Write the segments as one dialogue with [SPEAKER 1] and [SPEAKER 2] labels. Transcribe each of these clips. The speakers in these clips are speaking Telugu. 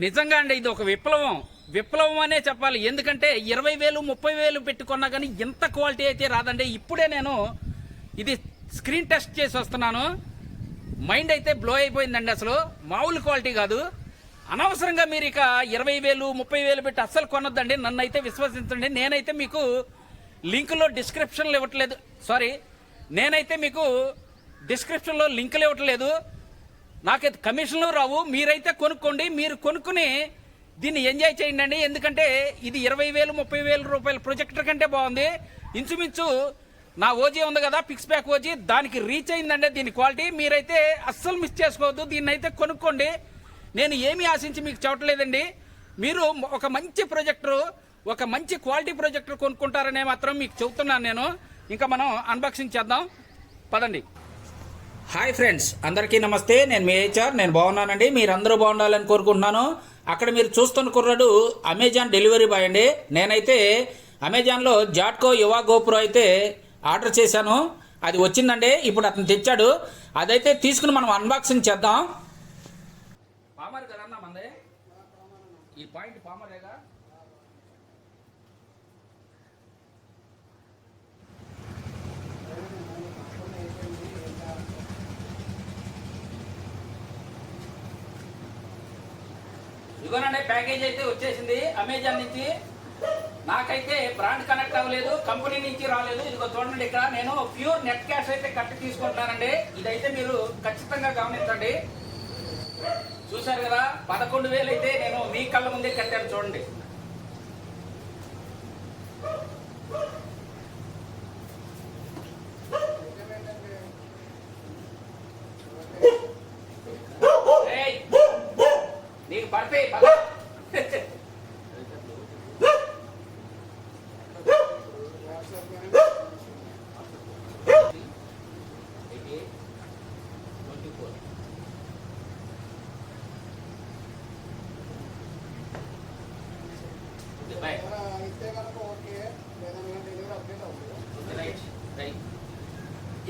[SPEAKER 1] నిజంగా అండి ఇది ఒక విప్లవం. విప్లవం అనే చెప్పాలి. ఎందుకంటే 20,000 30,000 పెట్టుకున్నా కానీ ఇంత క్వాలిటీ అయితే రాదండి. ఇప్పుడే నేను ఇది స్క్రీన్ టెస్ట్ చేసి వస్తున్నాను. మైండ్ అయితే బ్లో అయిపోయిందండి. అసలు మామూలు క్వాలిటీ కాదు. అనవసరంగా మీరు ఇక 20,000 30,000 పెట్టి అస్సలు కొనొద్దండి. నన్ను అయితే విశ్వసించండి. నేనైతే మీకు లింకులో డిస్క్రిప్షన్లో ఇవ్వట్లేదు. సారీ, నేనైతే మీకు డిస్క్రిప్షన్లో లింకులు ఇవ్వట్లేదు. నాకైతే కమిషన్లు రావు. మీరైతే కొనుక్కోండి. మీరు కొనుక్కుని దీన్ని ఎంజాయ్ చేయండి. ఎందుకంటే ఇది 20,000 30,000 రూపాయల ప్రొజెక్టర్ కంటే బాగుంది. ఇంచుమించు నా ఓజీ ఉంది కదా, పిక్స్ బ్యాక్ ఓజీ, దానికి రీచ్ అయిందండి దీని క్వాలిటీ. మీరైతే అస్సలు మిస్ చేసుకోవద్దు. దీన్ని అయితే కొనుక్కోండి. నేను ఏమీ ఆశించి మీకు చెప్పట్లేదండి. మీరు ఒక మంచి ప్రొజెక్టర్, ఒక మంచి క్వాలిటీ ప్రొజెక్టర్ కొనుక్కుంటారనే మాత్రం మీకు చెబుతున్నాను నేను. ఇంకా మనం అన్బాక్సింగ్ చేద్దాం పదండి. హాయ్ ఫ్రెండ్స్, అందరికీ నమస్తే. నేను మీ హెచ్ఆర్. నేను బాగున్నానండి. మీరందరూ బాగుండాలని కోరుకుంటున్నాను. అక్కడ మీరు చూస్తున్న కుర్రాడు అమెజాన్ డెలివరీ బాయ్ అండి. నేనైతే అమెజాన్లో జాట్కో యువా గోప్రో అయితే ఆర్డర్ చేశాను. అది వచ్చిందండి. ఇప్పుడు అతను తెచ్చాడు. అదైతే తీసుకుని మనం అన్బాక్సింగ్ చేద్దాం. పామర్ కదా అన్న మందే, ఈ పాయింట్ పామరేగా. ఇదిగోనండి ప్యాకేజ్ అయితే వచ్చేసింది అమెజాన్ నుంచి. నాకైతే బ్రాండ్ కనెక్ట్ అవ్వలేదు, కంపెనీ నుంచి రాలేదు. ఇదిగో చూడండి, ఇక్కడ నేను ప్యూర్ నెట్ క్యాష్ అయితే కట్టి తీసుకుంటున్నానండి. ఇదైతే మీరు ఖచ్చితంగా గమనించండి. చూశారు కదా, 11,000 అయితే నేను మీ కళ్ళ ముందే కట్టాను. చూడండి, నీకు పడతాయి పద.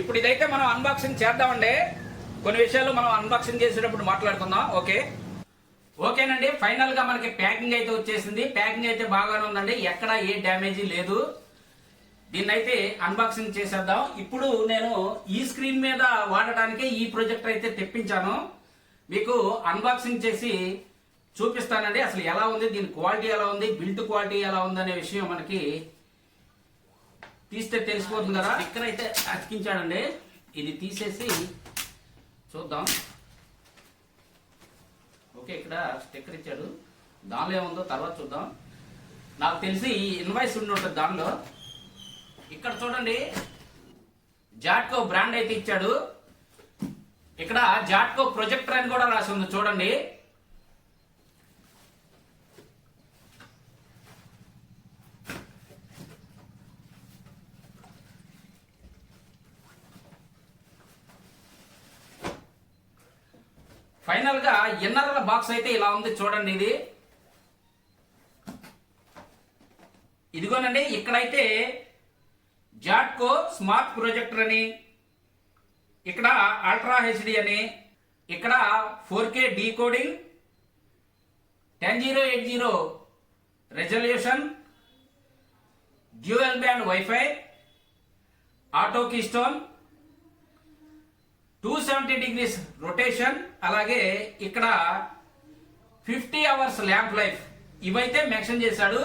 [SPEAKER 1] ఇప్పుడు ఇదైతే మనం అన్బాక్సింగ్ చేద్దామండి. కొన్ని విషయాలు మనం అన్బాక్సింగ్ చేసేటప్పుడు మాట్లాడుకుందాం. ఓకేనండి. ఫైనల్ గా మనకి ప్యాకింగ్ అయితే వచ్చేసింది. ప్యాకింగ్ అయితే బాగానే ఉందండి, ఎక్కడ ఏ డ్యామేజీ లేదు. దీన్ని అయితే అన్బాక్సింగ్ చేసేద్దాం. ఇప్పుడు నేను ఈ స్క్రీన్ మీద వాడటానికి ఈ ప్రొజెక్టర్ అయితే తెప్పించాను. మీకు అన్బాక్సింగ్ చేసి చూపిస్తానండి. అసలు ఎలా ఉంది, దీని క్వాలిటీ ఎలా ఉంది, బిల్డ్ క్వాలిటీ ఎలా ఉంది అనే విషయం మనకి తీస్తే తెలిసిపోతుంది కదా. స్టిక్కర్ అయితే అతికించాడండి. ఇది తీసేసి చూద్దాం. ఓకే, ఇక్కడ స్టిక్కర్ ఇచ్చాడు. దానిలో ఏముందో తర్వాత చూద్దాం. నాకు తెలిసి ఈ ఇన్వాయిస్ ఉండి ఉంటుంది దానిలో. ఇక్కడ చూడండి, జాట్కో బ్రాండ్ అయితే ఇచ్చాడు. ఇక్కడ జాట్కో ప్రొజెక్టర్ అని కూడా రాసి ఉంది చూడండి. ఫైనల్ గా ఇన్నర్ బాక్స్ అయితే ఇలా ఉంది చూడండి. ఇదిగోనండి, ఇక్కడైతే జాట్కో స్మార్ట్ ప్రొజెక్టర్ అని, ఇక్కడ అల్ట్రా హెచ్డి అని, ఇక్కడ 4K decoding, 10080 resolution, dual band wifi, auto keystone, 270 degrees rotation, అలాగే ఇక్కడ 50 hours ల్యాంప్ లైఫ్, ఇవైతే మెన్షన్ చేశాడు.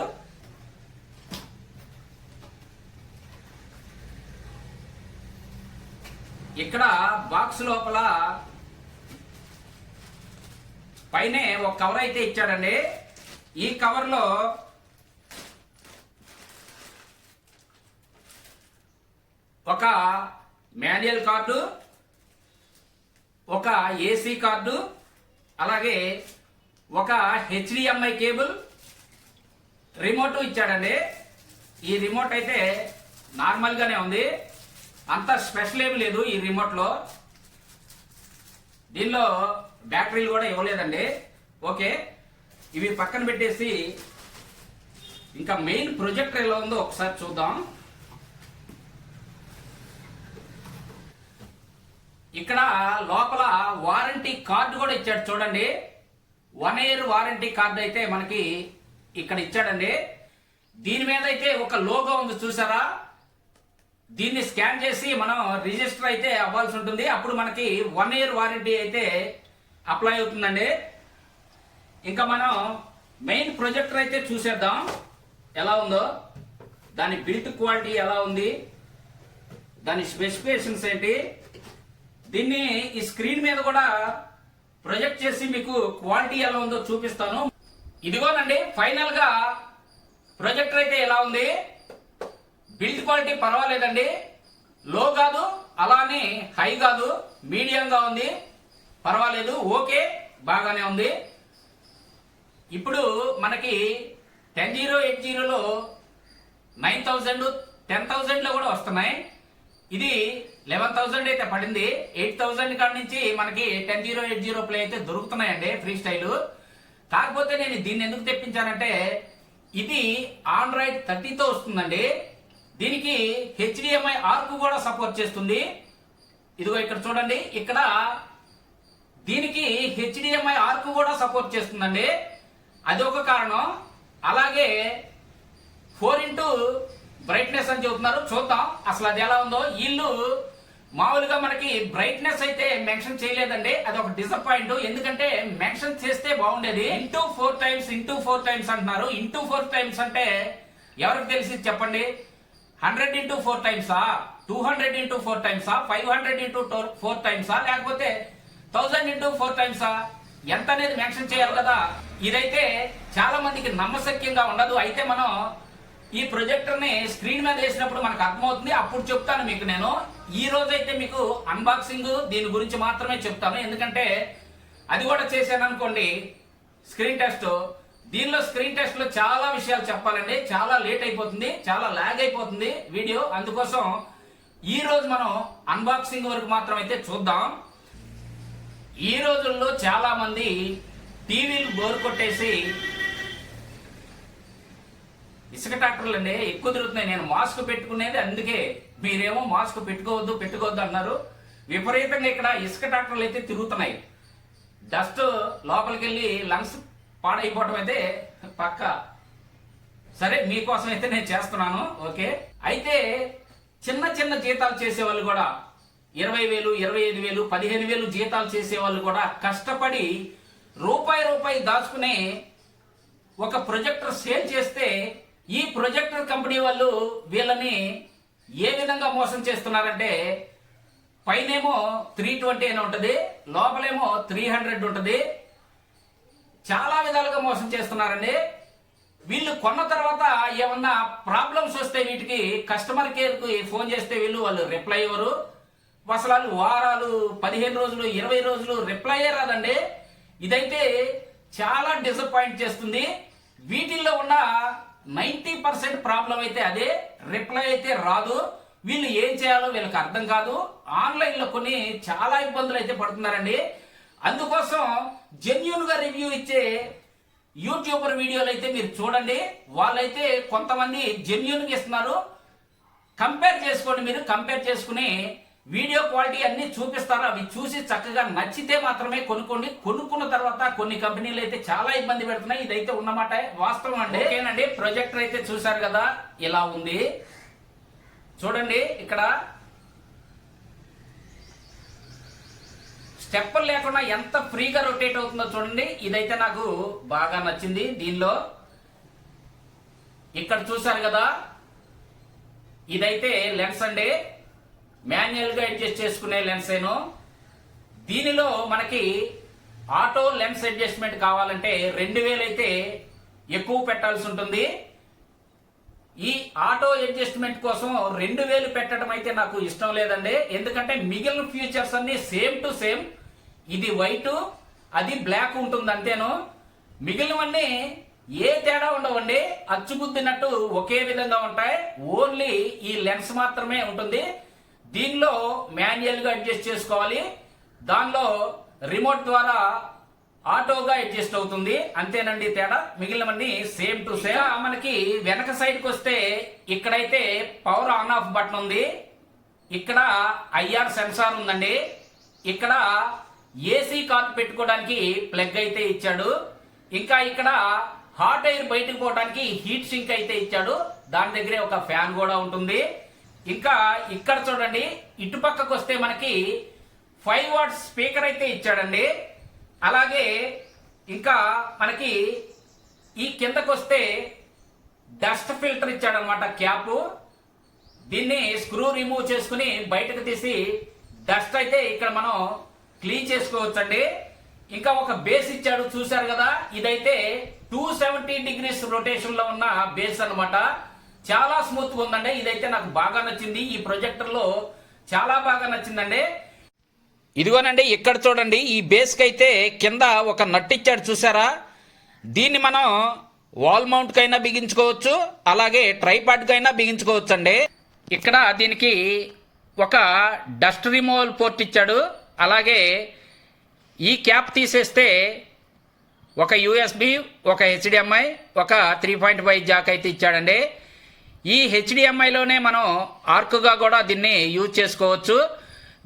[SPEAKER 1] ఇక్కడ బాక్స్ లోపల పైనే ఒక కవర్ అయితే ఇచ్చాడండి. ఈ కవర్ లో ఒక మాన్యువల్ కార్డు, ఒక ఏసీ కార్డు, అలాగే ఒక HDMI కేబుల్, రిమోట్ ఇచ్చాడండి. ఈ రిమోట్ అయితే నార్మల్ గానే ఉంది, అంత స్పెషల్ ఏమి లేదు ఈ రిమోట్ లో. దీనిలో బ్యాటరీలు కూడా ఇవ్వలేదండి. ఓకే, ఇవి పక్కన పెట్టేసి ఇంకా మెయిన్ ప్రొజెక్టర్ ఎలా ఉందో ఒకసారి చూద్దాం. ఇక్కడ లోపల వారంటీ కార్డు కూడా ఇచ్చాడు చూడండి. 1 year వారంటీ కార్డు అయితే మనకి ఇక్కడ ఇచ్చాడండి. దీని మీద అయితే ఒక లోగో ఉంది చూసారా, దీన్ని స్కాన్ చేసి మనం రిజిస్టర్ అయితే అవ్వాల్సి ఉంటుంది. అప్పుడు మనకి 1 year వారంటీ అయితే అప్లై అవుతుందండి. ఇంకా మనం మెయిన్ ప్రొజెక్టర్ అయితే చూసేద్దాం ఎలా ఉందో, దాని బిల్ట్ క్వాలిటీ ఎలా ఉంది, దాని స్పెసిఫికేషన్స్ ఏంటి. దీన్ని ఈ స్క్రీన్ మీద కూడా ప్రొజెక్ట్ చేసి మీకు క్వాలిటీ ఎలా ఉందో చూపిస్తాను. ఇదిగోనండి ఫైనల్ గా ప్రొజెక్టర్ అయితే ఎలా ఉంది. బిల్డ్ క్వాలిటీ పర్వాలేదండి, లో కాదు అలానే హై కాదు, మీడియంగా ఉంది, పర్వాలేదు, ఓకే, బాగానే ఉంది. ఇప్పుడు మనకి 10080లో 9000 10,000లో కూడా వస్తున్నాయి. ఇది 11,000 అయితే పడింది. 8,000 కాడ నుంచి మనకి 10080 ప్లే అయితే దొరుకుతున్నాయండి ఫ్రీ స్టైల్. కాకపోతే నేను దీన్ని ఎందుకు తెప్పించానంటే ఇది ఆండ్రాయిడ్ 30తో వస్తుందండి. దీనికి HDMI ఆర్క్ కూడా సపోర్ట్ చేస్తుంది. ఇదిగో ఇక్కడ చూడండి, ఇక్కడ దీనికి HDMI ఆర్క్ కూడా సపోర్ట్ చేస్తుందండి, అది ఒక కారణం. అలాగే 4x బ్రైట్నెస్ అని చెబుతున్నారు, చూద్దాం అసలు అది ఎలా ఉందో. వీళ్ళు మామూలుగా మనకి బ్రైట్నెస్ అయితే మెన్షన్ చేయలేదండి, అది ఒక డిసప్పాయింట్. ఎందుకంటే మెన్షన్ చేస్తే బాగుండేది. ఇంటూ 4 టైమ్స్ అంటున్నారు. ఇంటూ 4 టైమ్స్ అంటే ఎవరికి తెలిసి చెప్పండి. 100 into 4 టైమ్సా, 200 into 4 టైమ్సా, 500 into 4 టైమ్సా, లేకపోతే 1000 into 4 టైమ్సా, ఎంత అనేది మెన్షన్ చేయాలి కదా. ఇదైతే చాలా మందికి నమ్మశక్యంగా ఉండదు. అయితే మనం ఈ ప్రొజెక్టర్ ని స్క్రీన్ మీద వేసినప్పుడు మనకు అర్థమవుతుంది, అప్పుడు చెప్తాను మీకు. నేను ఈ రోజు అయితే మీకు అన్బాక్సింగ్ దీని గురించి మాత్రమే చెప్తాను, ఎందుకంటే అది కూడా చేశాను అనుకోండి స్క్రీన్ టెస్ట్. దీనిలో స్క్రీన్ టెస్ట్ లో చాలా విషయాలు చెప్పాలండి, చాలా లేట్ అయిపోతుంది, చాలా లాగ్ అయిపోతుంది వీడియో. అందుకోసం ఈ రోజు మనం అన్బాక్సింగ్ వరకు మాత్రం అయితే చూద్దాం. ఈ రోజుల్లో చాలా మంది టీవీలు బోర్ కొట్టేసి ఇసుక ట్రాక్టర్లు అండి ఎక్కువ తిరుగుతున్నాయి. నేను మాస్క్ పెట్టుకునేది అందుకే, మీరేమో మాస్క్ పెట్టుకోవద్దు అన్నారు. విపరీతంగా ఇక్కడ ఇసుక ట్రాక్టర్లు అయితే తిరుగుతున్నాయి. డస్ట్ లోపలికి వెళ్ళి లంగ్స్ పాడైపోవడం అయితే పక్క. సరే, మీకోసం అయితే నేను చేస్తున్నాను, ఓకే. అయితే చిన్న చిన్న జీతాలు చేసేవాళ్ళు కూడా 20,000, 25,000, 15,000 జీతాలు చేసేవాళ్ళు కూడా కష్టపడి రూపాయి దాచుకునే ఒక ప్రొజెక్టర్ సేల్ చేస్తే ఈ ప్రొజెక్టర్ కంపెనీ వాళ్ళు వీళ్ళని ఏ విధంగా మోసం చేస్తున్నారంటే, పైనేమో 320 అని ఉంటుంది, లోపలేమో 300 ఉంటుంది. చాలా విధాలుగా మోసం చేస్తున్నారండి. వీళ్ళు కొన్న తర్వాత ఏమన్నా ప్రాబ్లమ్స్ వస్తే వీటికి కస్టమర్ కేర్ కి ఫోన్ చేస్తే వాళ్ళు రిప్లై ఇవ్వరు. అసలు వారాలు, 15 రోజులు, 20 రోజులు రిప్లై రాదండి. ఇదైతే చాలా డిసప్పాయింట్ చేస్తుంది. వీటిల్లో ఉన్న 90% ప్రాబ్లం అయితే అదే, రిప్లై అయితే రాదు. వీళ్ళు ఏం చేయాలో వీళ్ళకి అర్థం కాదు. ఆన్లైన్ లో కొన్ని చాలా ఇబ్బందులు అయితే పడుతున్నారండి. అందుకోసం జెన్యూన్ గా రివ్యూ ఇచ్చే యూట్యూబర్ వీడియోలు అయితే మీరు చూడండి. వాళ్ళైతే కొంతమంది జెన్యూన్ గా ఇస్తున్నారు. కంపేర్ చేసుకోండి, మీరు కంపేర్ చేసుకుని వీడియో క్వాలిటీ అన్ని చూపిస్తారు. అవి చూసి చక్కగా నచ్చితే మాత్రమే కొనుక్కోండి. కొనుక్కున్న తర్వాత కొన్ని కంపెనీలు అయితే చాలా ఇబ్బంది పెడుతున్నాయి. ఇదైతే ఉన్నమాట వాస్తవం అండి. ఓకేనండి, ప్రొజెక్టర్ అయితే చూసారు కదా ఇలా ఉంది. చూడండి, ఇక్కడ స్టెప్పులు లేకుండా ఎంత ఫ్రీగా రొటేట్ అవుతుందో చూడండి. ఇదైతే నాకు బాగా నచ్చింది. దీనిలో ఇక్కడ చూసారు కదా, ఇదైతే లెన్స్ అండి, మాన్యువల్ గా అడ్జస్ట్ చేసుకునే లెన్స్ ఏను. దీనిలో మనకి ఆటో లెన్స్ అడ్జస్ట్మెంట్ కావాలంటే 2,000 అయితే ఎక్కువ పెట్టాల్సి ఉంటుంది. ఈ ఆటో అడ్జస్ట్మెంట్ కోసం 2,000 పెట్టడం అయితే నాకు ఇష్టం లేదండి. ఎందుకంటే మిగిలిన ఫీచర్స్ అన్ని సేమ్ టు సేమ్. ఇది వైట్, అది బ్లాక్ ఉంటుంది అంతేను. మిగిలినవన్నీ ఏ తేడా ఉండవండి, అచ్చుగుద్దినట్టు ఒకే విధంగా ఉంటాయి. ఓన్లీ ఈ లెన్స్ మాత్రమే ఉంటుంది. దీనిలో మాన్యువల్ గా అడ్జస్ట్ చేసుకోవాలి. దానిలో రిమోట్ ద్వారా ఆటోగా అడ్జస్ట్ అవుతుంది, అంతేనండి తేడా. మిగిలినవన్నీ సేమ్ టు సేమ్. మనకి వెనక సైడ్ కి వస్తే ఇక్కడైతే పవర్ ఆన్ ఆఫ్ బటన్ ఉంది. ఇక్కడ IR సెన్సార్ ఉందండి. ఇక్కడ ఏసీ కార్ట్ పెట్టుకోవడానికి ప్లగ్ అయితే ఇచ్చాడు. ఇంకా ఇక్కడ హాట్ ఎయిర్ బయటకు పోవడానికి హీట్ సింక్ అయితే ఇచ్చాడు. దాని దగ్గరే ఒక ఫ్యాన్ కూడా ఉంటుంది. ఇంకా ఇక్కడ చూడండి, ఇటు పక్కకు వస్తే మనకి 5 వాట్స్ స్పీకర్ అయితే ఇచ్చాడండి. అలాగే ఇంకా మనకి ఈ కిందకు వస్తే డస్ట్ ఫిల్టర్ ఇచ్చాడనమాట, క్యాప్. దీన్ని స్క్రూ రిమూవ్ చేసుకుని బయటకు తీసి డస్ట్ అయితే ఇక్కడ మనం క్లీన్ చేసుకోవచ్చండి. ఇంకా ఒక బేస్ ఇచ్చాడు, చూశారు కదా. ఇదైతే 270 డిగ్రీస్ రొటేషన్ లో ఉన్న బేస్ అన్నమాట. చాలా స్మూత్ గా ఉందండి. ఇదైతే నాకు బాగా నచ్చింది. ఈ ప్రొజెక్టర్ లో చాలా బాగా నచ్చిందండి. ఇదిగోనండి, ఇక్కడ చూడండి, ఈ బేస్ కి అయితే కింద ఒక నట్ ఇచ్చాడు, చూసారా. దీన్ని మనం వాల్ మౌంట్ కైనా బిగించుకోవచ్చు, అలాగే ట్రైపాడ్ కైనా బిగించుకోవచ్చు అండి. ఇక్కడ దీనికి ఒక డస్ట్ రిమూవల్ పోర్ట్ ఇచ్చాడు. అలాగే ఈ క్యాప్ తీసేస్తే ఒక యూఎస్బి, ఒక హెచ్డిఎంఐ, ఒక 3.5 జాక్ అయితే ఇచ్చాడండి. ఈ హెచ్డిఎంఐలోనే మనం ఆర్క్గా కూడా దీన్ని యూజ్ చేసుకోవచ్చు.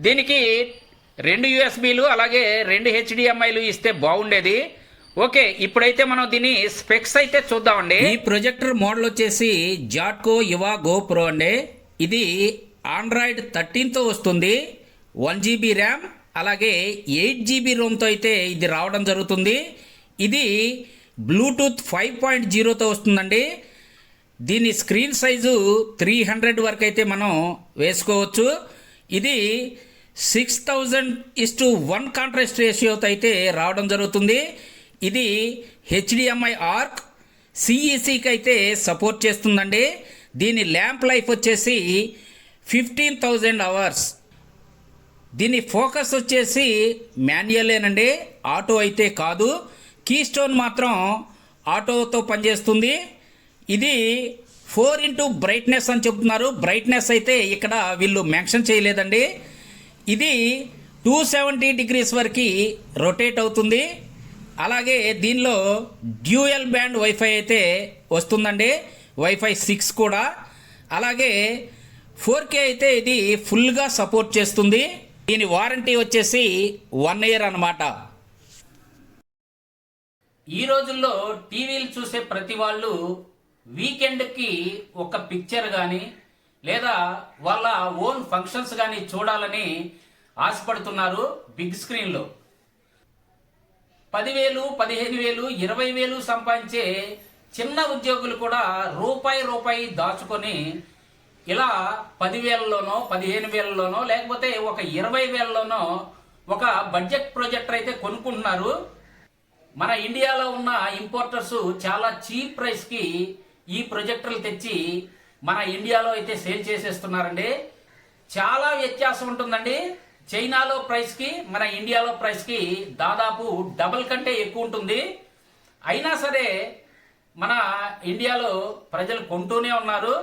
[SPEAKER 1] దీనికి 2 యూఎస్బీలు అలాగే 2 హెచ్డిఎంఐలు ఇస్తే బాగుండేది. ఓకే, ఇప్పుడైతే మనం దీని స్పెక్స్ అయితే చూద్దామండి. ఈ ప్రొజెక్టర్ మోడల్ వచ్చేసి జాట్కో యువా గో ప్రో అండి. ఇది ఆండ్రాయిడ్ 13తో వస్తుంది. 1 GB ర్యామ్ అలాగే 8 GB రోమ్తో అయితే ఇది రావడం జరుగుతుంది. ఇది బ్లూటూత్ 5.0తో వస్తుందండి. దీని స్క్రీన్ సైజు 300 వరకు అయితే మనం వేసుకోవచ్చు. ఇది 6000:1 కాంట్రాస్ట్ రేషియోతో అయితే రావడం జరుగుతుంది. ఇది హెచ్డిఎంఐ ఆర్క్ సిఈసికి అయితే సపోర్ట్ చేస్తుందండి. దీని ల్యాంప్ లైఫ్ వచ్చేసి 15,000 అవర్స్. దీని ఫోకస్ వచ్చేసి మాన్యువలేనండి, ఆటో అయితే కాదు. కీ స్టోన్ మాత్రం ఆటోతో పనిచేస్తుంది. ఇది 4x బ్రైట్నెస్ అని చెప్తున్నారు. బ్రైట్నెస్ అయితే ఇక్కడ వీళ్ళు మెన్షన్ చేయలేదండి. ఇది 270 డిగ్రీస్ వరకు రొటేట్ అవుతుంది. అలాగే దీనిలో డ్యూయల్ బ్యాండ్ వైఫై అయితే వస్తుందండి, వైఫై 6 కూడా. అలాగే 4K అయితే ఇది ఫుల్గా సపోర్ట్ చేస్తుంది. దీని వారంటీ వచ్చేసి 1 ఇయర్ అన్నమాట. ఈ రోజుల్లో టీవీలు చూసే ప్రతి వాళ్ళు వీకెండ్కి ఒక పిక్చర్ కానీ లేదా వాళ్ళ ఓన్ ఫంక్షన్స్ కానీ చూడాలని ఆశపడుతున్నారు బిగ్ స్క్రీన్లో. 10,000, 15,000, 20,000 సంపాదించే చిన్న ఉద్యోగులు కూడా రూపాయి దాచుకొని ఇలా 10,000లోనో 15,000లోనో లేకపోతే ఒక 20,000లోనో ఒక బడ్జెట్ ప్రొజెక్టర్ అయితే కొనుక్కుంటున్నారు. మన ఇండియాలో ఉన్న ఇంపోర్టర్స్ చాలా చీప్ ప్రైస్కి ఈ ప్రొజెక్టర్లు తెచ్చి మన ఇండియాలో అయితే సేల్ చేసేస్తున్నారండి. చాలా వ్యత్యాసం ఉంటుందండి. చైనాలో ప్రైస్కి మన ఇండియాలో ప్రైస్కి దాదాపు డబుల్ కంటే ఎక్కువ ఉంటుంది. అయినా సరే మన ఇండియాలో ప్రజలు కొంటూనే ఉన్నారు.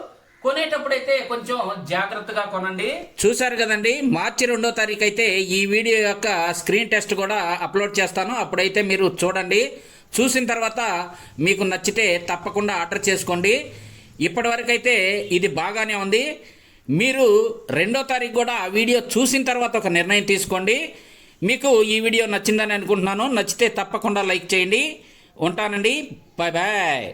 [SPEAKER 1] కొనేటప్పుడైతే కొంచెం జాగ్రత్తగా కొనండి. చూశారు కదండి, మార్చి 2వ తారీఖు అయితే ఈ వీడియో యొక్క స్క్రీన్ టెస్ట్ కూడా అప్లోడ్ చేస్తాను. అప్పుడైతే మీరు చూడండి. చూసిన తర్వాత మీకు నచ్చితే తప్పకుండా ఆర్డర్ చేసుకోండి. ఇప్పటివరకు అయితే ఇది బాగానే ఉంది. మీరు 2వ తారీఖు కూడా ఆ వీడియో చూసిన తర్వాత ఒక నిర్ణయం తీసుకోండి. మీకు ఈ వీడియో నచ్చిందని అనుకుంటున్నాను. నచ్చితే తప్పకుండా లైక్ చేయండి. ఉంటానండి, బాయ్ బాయ్.